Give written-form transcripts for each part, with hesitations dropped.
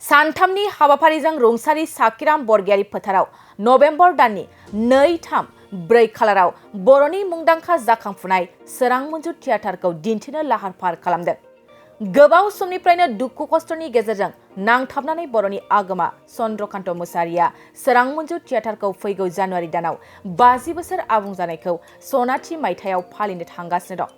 सानथामनि हाबाफारिजों रुंसारि साखिराम बरगयारि फोथाराव नभेम्बर दाननि 2-3-4 खालाराव बर'नि मुंदांखा जाखांफुनाय सोरां मन्जु थियेटारखौ दिन्थिनो लाहार फाहार खालामदों। गोबाव समनिफ्रायनो दुखु खस्थनि गेजेरजों नांथाबनानै बर'नि आगोमा चन्द्रकान्त मुसाहारिया सोरां मन्जु थियेटारखौ फैगौ जानुवारि दानाव 50 बोसोर आबुं जानायखौ सनाथि मायथाइयाव फालिनो थांगासिनो दं।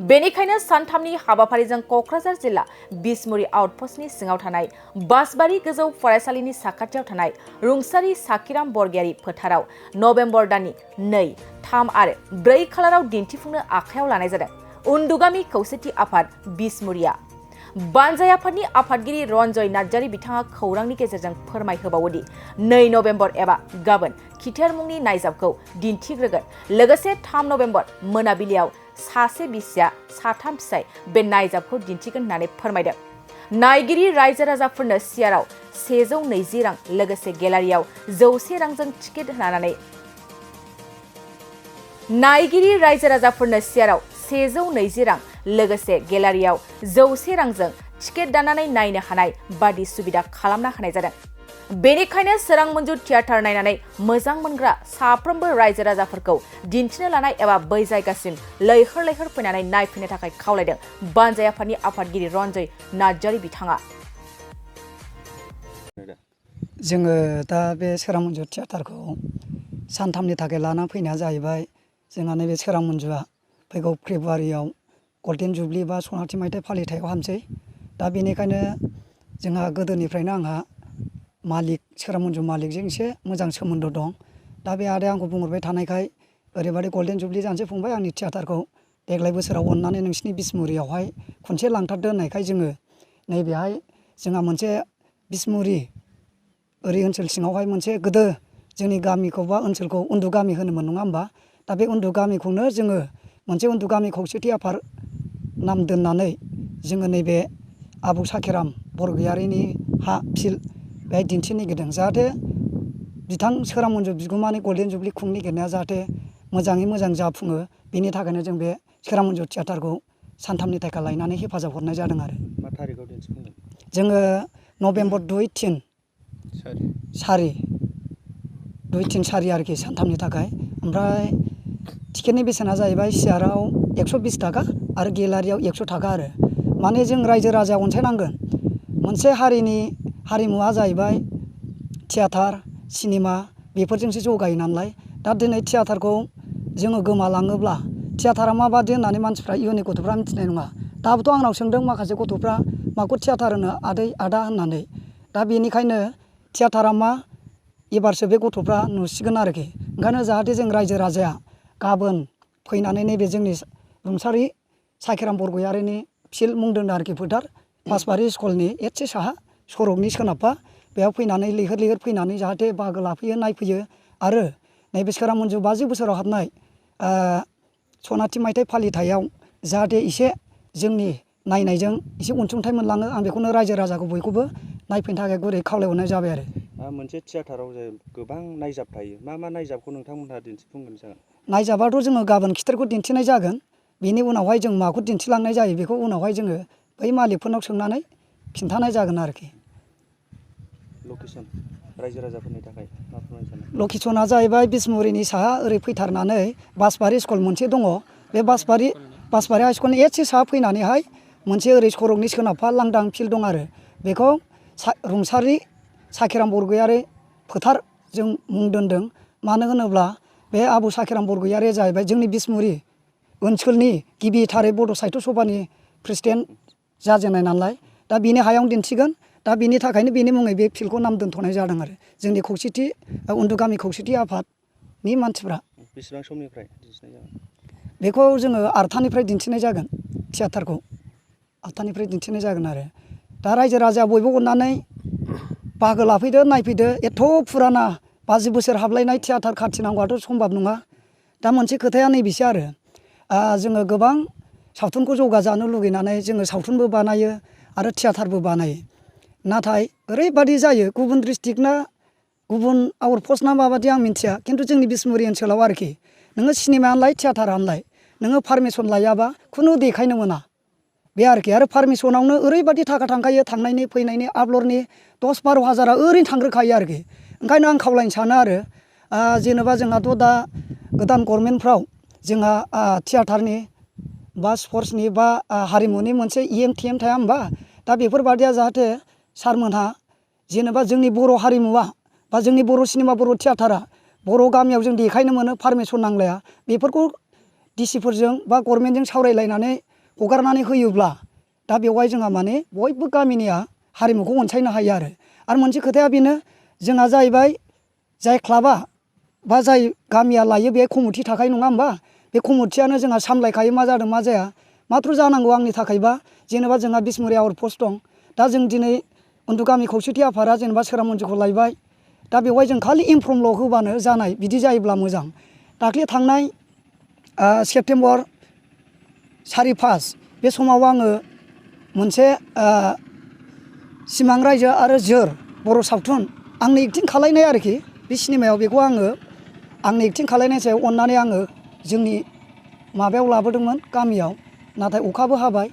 बेनिखायनो सानथामनि हाबाफारिजों क'क्राझार जिल्ला बिसमुरि आउटपस्टनि सिङाव थानाय बासबारि गोजौ फरायसालिनि साखाथियाव थानाय रुंसारि साखिराम बरगयारि फोथाराव नभेम्बर दाननि 2, 3 आरो 4 खालाराव दिन्थिफुंनो आखायाव लानाय जादों। उन्दुगामि खौसेथि आफाद बिसमुरिया बानजाय आफादनि आफादगिरि रन्जय नार्जारि बिथाङा खौरांनि गेजेरजों फोरमायहोबावोदि 2 नभेम्बर एबा गाबोन खिथेर मुंनि नायजाबखौ दिन्थिग्रोगोन। लोगोसे 3 नभेम्बर मोनाबिलियाव सासे बिसिया साथाम फिसाय बे नायजाबखौ दिन्थिगोन होननानै फोरमायदों। नायगिरि रायजो राजाफोरनो सियाराव 120 रां लोगोसे गेलारियाव 100 रांजों टिकेट लानानै नायगिरि रायजो राजाफोरनो सियाराव 120 रां लोगोसे गेलारियाव 100 रांजों टिकेट दाननानै नायनो हानाय बादि सुबिदा खालामना होनाय जादों। बेनिखायनो सोरां मन्जु थियेटार नायनानै मोजां मोनग्रा साफ्रोमबो रायजो राजाफोरखौ दिन्थिनो लानाय एबा बै जायगासिम लैहोर लैहोर फैनानै नायफैनो थाखाय खावलायदों बानजाय आफादनि आफादगिरि रन्जय नार्जारि बिथाङा। जोङो दा बे सोरां मन्जु थियेटारखौ सानथामनि थाखाय लाना फैनाया जाहैबाय जोंहा नैबे सोरां मन्जुआ फैगौ फेब्रुवारियाव गल्डेन जुबलि बा सनाथि मायथाइ फालिथायाव हाबसै। दा बेनिखायनो जोंहा गोदोनिफ्रायनो आंहा मालिक सोरां मन्जु मालिकजों एसे मोजां सोमोन्दो दं। दा बे आदाया आंखौ बुंहरबाय थानायखाय ओरैबायदि गल्डेन जुबलि जानोसै फंबाय आंनि थियेटारखौ देग्लाय बोसोराव अननानै नोंसिनि बिसमुरियावहाय खनसे लांथारदो होननायखाय जोङो नैबेहाय जोंहा मोनसे बिसमुरि ओरै ओनसोल सिङावहाय मोनसे गोदो जोंनि गामिखौ बा ओनसोलखौ उन्दुगामि होनोमोन नङा होमबा? दा बे उन्दुगामिखौनो जोङो मोनसे उन्दुगामि खौसेथि आफाद नाम दोननानै जोङो नैबे आबौ साखिराम बरगयारिनि हा फिल्ड बेहाय दिन्थिनो नागिरदों। जाहाथे बिथां सोरां मन्जु बिगुमानि गल्डेन जुबलि खुंनो नागिरनाया जाहाथे मोजाङै मोजां जाफुङो बेनि थाखायनो जों बे सोरां मन्जु थियेटारखौ सानथामनि थाखाय लायनानै हेफाजाब हरनाय जादों आरो। मा थारिखआव दिन्थिफुंगोन? जोङो नभेम्बर 2-3 4 आरोखि सानथामनि थाखाय। ओमफ्राय टिकेटनि बेसेना जाहैबाय सियाराव 120 थाखा आरो गेलारियाव 100 थाखा आरो। माने जों रायजो राजा अनसायनांगोन। मोनसे हारिनि हारिमुवा जाहैबाय थियेटार सिनेमा बेफोरजोंसो जौगायो नालाय। दा दिनै थियेटारखौ जोङो गोमालाङोब्ला थियेटारा माबादि होननानै मानसिफ्रा इयुननि गथ'फ्रा मिथिनाय नङा। दाबोथ' आंनाव सोंदों माखासे गथ'फ्रा माखौ थियेटार होनो आदै आदा होननानै। दा बेनिखायनो थियेटारा मा एबारसो बे गथ'फ्रा नुसिगोन आरोखि। ओंखायनो जाहाथे जों रायजो राजाया गाबोन फैनानै नैबे जोंनि रुंसारि साखिराम बरगयारिनि फिल्ड मुं दोनदों आरोखि फोथार बासबारि स्कुलनि एसे साहा सरकनि सोनाबहा बेयाव फैनानै लैहोर लैहोर फैनानै जाहाथे बाहागो लाफैयो नायफैयो आरो नैबे सोरां मन्जु 50 बोसोराव हाबनाय सनाथि मायथाइ फालिथायाव जाहाथे एसे जोंनि नायनायजों एसे अनसुंथाइ मोनलाङो आं बेखौनो रायजो राजाखौ बयखौबो नायफैनो थाखाय गुरै खावलायहरनाय जाबाय आरो। मोनसे थियेटाराव गोबां नायजाब थायो। मा मा नायजाबखौ नोंथांमोनहा दिन्थिफुंगोन जागोन? नायजाबाथ' जोङो गाबोन खिथेरखौ दिन्थिनाय जागोन। बेनि उनावहाय जों माखौ दिन्थिलांनाय जायो बेखौ उनावहाय जोङो बै मालिकफोरनाव सोंनानै खिन्थानाय जागोन आरोखि। लकेसन रायजो राजाफोरनि थाखाय मा फोरमायनो सानो? लकेसना जाहैबाय बिसमुरिनि साहा ओरै फैथारनानै बासबारि स्कुल मोनसे दङ। बे बासबारि हाइ स्कुलनि एसे साहा फैनानैहाय मोनसे ओरै सरकनि सोनाबहा लांदां फिल्ड दं आरो। बेखौ रुंसारि साखिराम बरगयारि फोथार जों मुं दोनदों। मानो होनोब्ला बे आबौ साखिराम बरगयारिया जाहैबाय जोंनि बिसमुरि ओनसोलनि गिबिथारै बड' साहित्य सभानि प्रेसिडेन्ट जाजेननाय नालाय। दा बेनि हायावनो दिन्थिगोन। दा बेनि थाखायनो बेनि मुङै बे फिल्डखौ नाम दोनथ'नाय जादों आरो जोंनि खौसेथि उन्दुगामि खौसेथि आफादनि मानसिफ्रा। बेसेबां समनिफ्राय दिन्थिनाय जागोन? बेखौ जोङो 8थानिफ्राय दिन्थिनाय जागोन। थियेटारखौ 8थानिफ्राय दिन्थिनाय जागोन आरो। दा रायजो राजाया बयबो अननानै बाहागो लाफैदो नायफैदो। एथ' फुराना 50 बोसोर हाबलायनाय थियेटार खाथिनांगौआथ' सम्भब नङा। दा मोनसे खोथाया नैबेसो आरो जोङो गोबां सावथुनखौ जौगाजानो लुगैनानै जोङो सावथुनबो बानायो आरो थियेटारबो बानायो। नाथाय ओरैबादि जायो गुबुन डिस्ट्रिक्टना गुबुन आउटपस्ट ना माबादि आं मिथिया खिन्थु जोंनि बिसमुरि ओनसोलाव आरोखि नोङो सिनेमायानोलाय थियेटारानोलाय नोङो पारमिसन लायाबा खुनु देखायनो मोना। बे आरोखि आरो पारमिसनावनो ओरैबायदि थाखा थांखायो थांनायनि फैनायनि आपलडनि 10-12 हाजारा ओरैनो थांग्रोखायो आरोखि ओंखायनो आं खावलायनो सानो आरो जेनेबा जोंहाथ' दा गोदान गभर्नमेन्टफ्राव जोंहा थियाटारनि बा स्पर्ट्सनि बा हारिमुनि मोनसे EM थाया होमबा दा बेफोरबादिया जाहाथे सारमोनहा जेनेबा जोंनि बर' हारिमुवा बा जोंनि बर' सिनेमा बर' थियाटारा बर' गामियाव जों देखायनो मोनो पारमिसन नांलाया बेफोरखौ डिसिफोरजों बा गभर्नमेन्टजों सावरायलायनानै हगारनानै होयोब्ला दा बेवहाय जोंहा माने बयबो गामिनिया हारिमुखौ अनसायनो हायो आरो मोनसे खोथाया बेनो जोंहा जाहैबाय जाय क्लाबा बा जाय गामिया लायो बे कमिटि थाखायो नङा होमबा बे कमिटियानो जोंहा सामलायखायो मा जादों मा जाया माथ्र जानांगौ आंनि थाखायबा जेनेबा जोंहा बिसमुरि आउट पस्ट दं दा जों दिनै उन्दु गामि खौसेथि आफादा जेनेबा सोरां मन्दिरखौ लायबाय दा बेवहाय जों खालि इनफर्मल' होबानो जानाय बिदि जायोब्ला मोजां दाख्लै थांनाय सेप्तेम्बर 4-5 बे समाव आङो मोनसे सिमां रायजो आरो जोर बर' सावथुन आंनि एक्टिं खालायनाय आरोखि बे सिनेमायाव बेखौ आङो आंनि एक्टिं खालायनाय सायाव अननानै आङो जोंनि माबायाव लाबोदोंमोन गामियाव नाथाय अखाबो हाबाय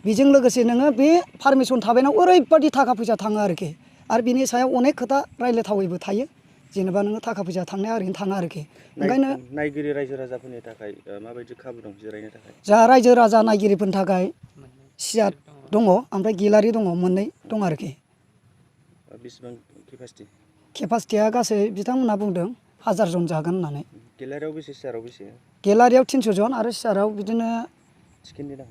बेजों लोगोसे नोङो बे पारमिसन थाबायनाव ओरैबायदि थाखा फैसा थाङो आरोखि आरो बिनि सायाव अनेक खोथा रायज्लायथावैबो थायो जेनेबा नोङो थाखा फैसा थांनाया ओरैनो थाङा आरोखि ओंखायनो नायगिरि रायजो राजाफोरनि थाखाय माबायदि खाबु दं जिरायनो थाखाय जा रायजो राजा नायगिरिफोरनि थाखाय सियार दङ ओमफ्राय गेलारि दङ मोननै दं आरोखि बेसेबां केपासिटिया गासै बिथांमोनहा बुंदों 1000 जन जागोन होननानै गेलारियाव बेसे सियाराव बेसे गेलारियाव 300 जन आरो सियाराव बिदिनो टिकेटनि दाम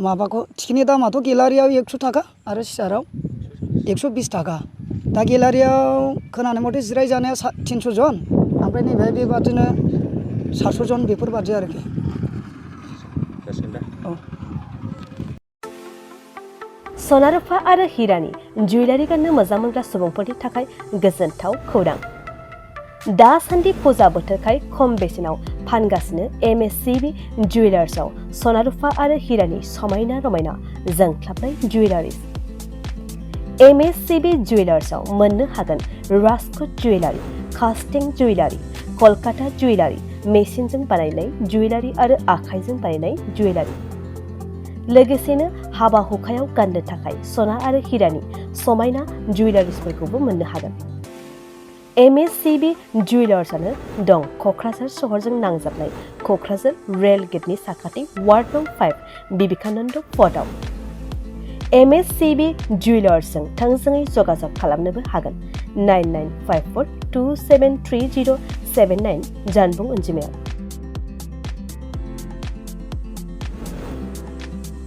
माबाखौ टिकेटनि दामाथ' गेलारियाव 100 थाखा आरो सियाराव 120 थाखा दा गेलारियाव खोनानाय मथे जिरायजानाया 300 जन ओमफ्राय नैबे बेबादिनो 700 जन बेफोरबादि आरोखि जासिगोन दा औ सना रुफा आरो हिरानि जुवेलारि गाननो मोजां मोनग्रा सुबुंफोरनि थाखाय गोजोनथाव खौरां दासान्दि फुजा बोथोरखाय खम बेसेनाव फानगासिनो MSCB जुवेलार्सआव सना रुफा आरो हिरानि समायना रमायना जोंख्लाबनाय जुवेलारिज MSCB जुवेलार्सआव मोननो हागोन राजकोट जुवेलारि कास्टिं जुवेलारि कलकाता जुवेलारि मेसिनजों बानायनाय जुवेलारि आरो आखाइजों बानायनाय जुवेलारि लोगोसेनो हाबा हुखायाव गाननो थाखाय सना आरो हिरानि समायना जुवेलारिसफोरखौबो मोननो हागोन MSCB जुवेलार्सआनो दं क'क्राझार सहरजों नांजाबनाय क'क्राझार रेल गेटनि साखाथि वार्ड नं 5 बिबेकानन्द फर्टआव MSCB जुवेलार्सजों थोंजोङै जगाजग खालामनोबो हागोन 9954273079 जानबुं अनजिमायाव